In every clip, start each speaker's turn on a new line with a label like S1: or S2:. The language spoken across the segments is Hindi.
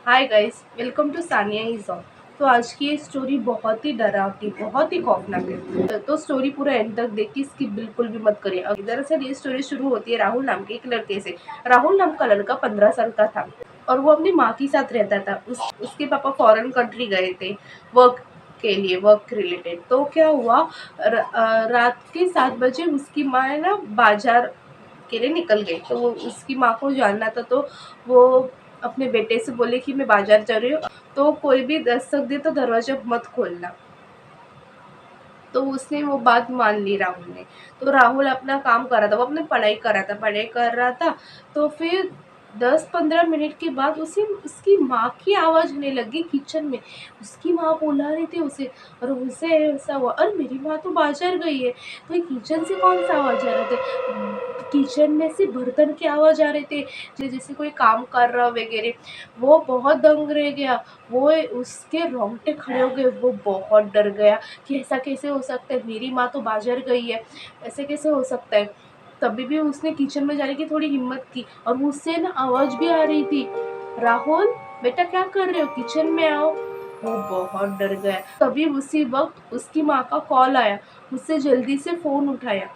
S1: Hi guys, welcome to Sania is on. तो आज की ये स्टोरी बहुत ही डरावनी, बहुत ही खौफनाक है। तो स्टोरी पूरा एंड तक देखिए, स्किप बिल्कुल भी मत करिए। दरअसल ये स्टोरी शुरू होती है राहुल नाम के एक लड़के से। राहुल नाम का लड़का 15 साल का था और वो अपनी माँ के साथ रहता था। उसके पापा फॉरेन कंट्री गए थे वर्क के लिए, वर्क रिलेटेड। तो क्या हुआ, रात के 7 बजे उसकी माँ है ना बाजार के लिए निकल गई। तो वो उसकी माँ को जानना था, तो वो अपने बेटे से बोले कि मैं बाजार जा रही हूँ, तो कोई भी दस्तक दे तो दरवाजा मत खोलना। तो उसने वो बात मान ली राहुल ने। तो राहुल अपना काम कर रहा था, वो अपनी पढ़ाई कर रहा था। तो फिर 10-15 मिनट के बाद उसे उसकी माँ की आवाज़ आने लगी किचन में। उसकी माँ बुला रही थी उसे, और उसे ऐसा हुआ, अरे मेरी माँ तो बाजार गई है, तो ये किचन से कौन सा आवाज़ आ रहे थे? किचन में से बर्तन की आवाज़ आ रहे थे, जैसे कोई काम कर रहा वगैरह। वो बहुत दंग रह गया, वो उसके रोंगटे खड़े हो गए, वो बहुत डर गया कि ऐसा कैसे हो सकता है, मेरी माँ तो बाजार गई है, ऐसे कैसे हो सकता है। तभी भी उसने किचन में जाने की थोड़ी हिम्मत की, और उससे ना आवाज भी आ रही थी, राहुल बेटा क्या कर रहे हो, किचन में आओ। वो बहुत डर गया। तभी उसी वक्त उसकी माँ का कॉल आया, उससे जल्दी से फोन उठाया।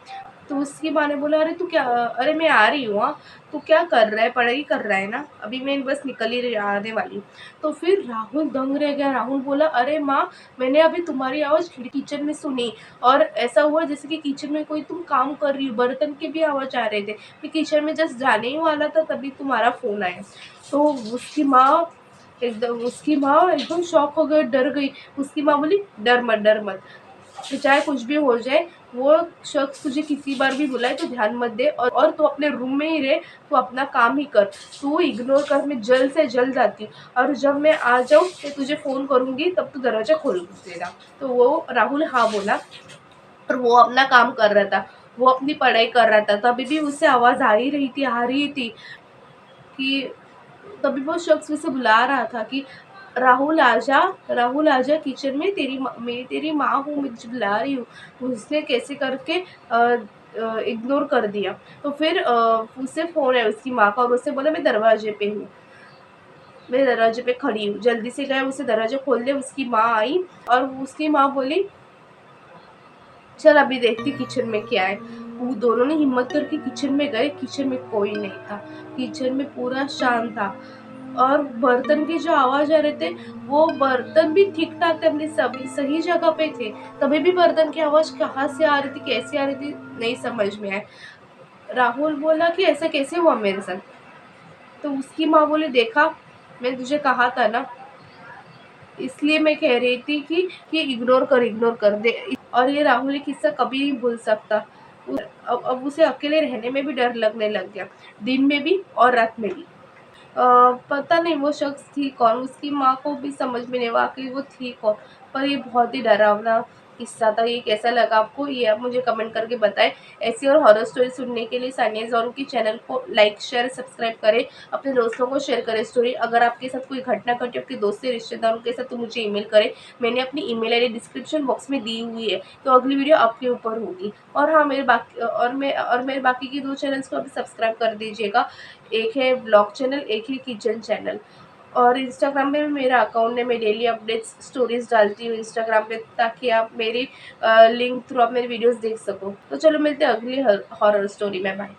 S1: तो उसकी माँ ने बोला, अरे तू क्या, अरे मैं आ रही हूँ। हाँ, तू क्या कर रहा है, पढ़ाई कर रहा है ना, अभी मैं बस निकल ही आने वाली हूँ। तो फिर राहुल दंग रह गया। राहुल बोला, अरे माँ, मैंने अभी तुम्हारी आवाज़ किचन में सुनी, और ऐसा हुआ जैसे कि किचन में कोई तुम काम कर रही हो, बर्तन के भी आवाज़ आ रहे थे। मैं किचन में जस्ट जाने ही वाला था, तभी तुम्हारा फ़ोन आया। तो उसकी माँ एकदम शॉक हो गई, डर गई। उसकी माँ बोली, डर मत, चाहे कुछ भी हो जाए, वो शख्स तुझे किसी बार भी बुलाए तो ध्यान मत दे, और तू अपने रूम में ही रहे, तू अपना काम ही कर, तू इग्नोर कर, मैं जल्द से जल्द आती हूँ, और जब मैं आ जाऊँ मैं तुझे फ़ोन करूँगी, तब तू दरवाज़ा खोल देना। तो वो राहुल हाँ बोला, और वो अपना काम कर रहा था, वो अपनी पढ़ाई कर रहा था। तभी भी उसे आवाज़ आ रही थी कि तभी वो शख्स उसे बुला रहा था कि राहुल आजा किचन में, मैं तेरी माँ हूँ, मैं तुझे बुला रही हूँ। उसने कैसे करके इग्नोर कर दिया। तो फिर उसे फ़ोन है उसकी माँ का, और उससे बोला, मैं दरवाजे पे हूँ, मैं दरवाजे पे खड़ी हूँ, जल्दी से गए उसे दरवाजा खोल दे। उसकी माँ आई, और उसकी माँ बोली, चल अभी देखती किचन में क्या है। वो दोनों ने हिम्मत करके किचन में गए। किचन में कोई नहीं था, किचन में पूरा शांत था, और बर्तन की जो आवाज आ रहे थे, वो बर्तन भी ठीक ठाक थे, अपनी सभी सही जगह पे थे। तभी भी बर्तन की आवाज कहाँ से आ रही थी, कैसे आ रही थी, नहीं समझ में आया। राहुल बोला कि ऐसा कैसे हुआ मेरे साथ। तो उसकी माँ बोली, देखा, मैंने तुझे कहा था ना, इसलिए मैं कह रही थी कि इग्नोर कर दे। और ये राहुल ये किस्सा कभी नहीं भूल सकता। अब उसे अकेले रहने में भी डर लगने लग गया, दिन में भी और रात में भी। पता नहीं वो शख्स थी कौन, उसकी माँ को भी समझ में नहीं आया कि वो थी कौन। पर ये बहुत ही डरावना किस्सा था। ये कैसा लगा आपको, ये आप मुझे कमेंट करके बताएं। ऐसी और हॉरर स्टोरी सुनने के लिए सानिया ज़ोन की चैनल को लाइक शेयर सब्सक्राइब करें, अपने दोस्तों को शेयर करें स्टोरी। अगर आपके साथ कोई घटना घटी आपके दोस्त या रिश्तेदारों के साथ, तो मुझे ईमेल करें। मैंने अपनी ईमेल आईडी डिस्क्रिप्शन बॉक्स में दी हुई है, तो अगली वीडियो आपके ऊपर होगी। और हाँ, मेरे बाकी की 2 चैनल्स को अभी सब्सक्राइब कर दीजिएगा। एक है ब्लॉग चैनल, एक है किचन चैनल। और इंस्टाग्राम पे भी मेरा अकाउंट है, मैं डेली अपडेट्स स्टोरीज डालती हूँ इंस्टाग्राम पे, ताकि आप मेरी लिंक थ्रू आप मेरी वीडियोस देख सको। तो चलो मिलते हैं अगली हॉरर स्टोरी में। बाय।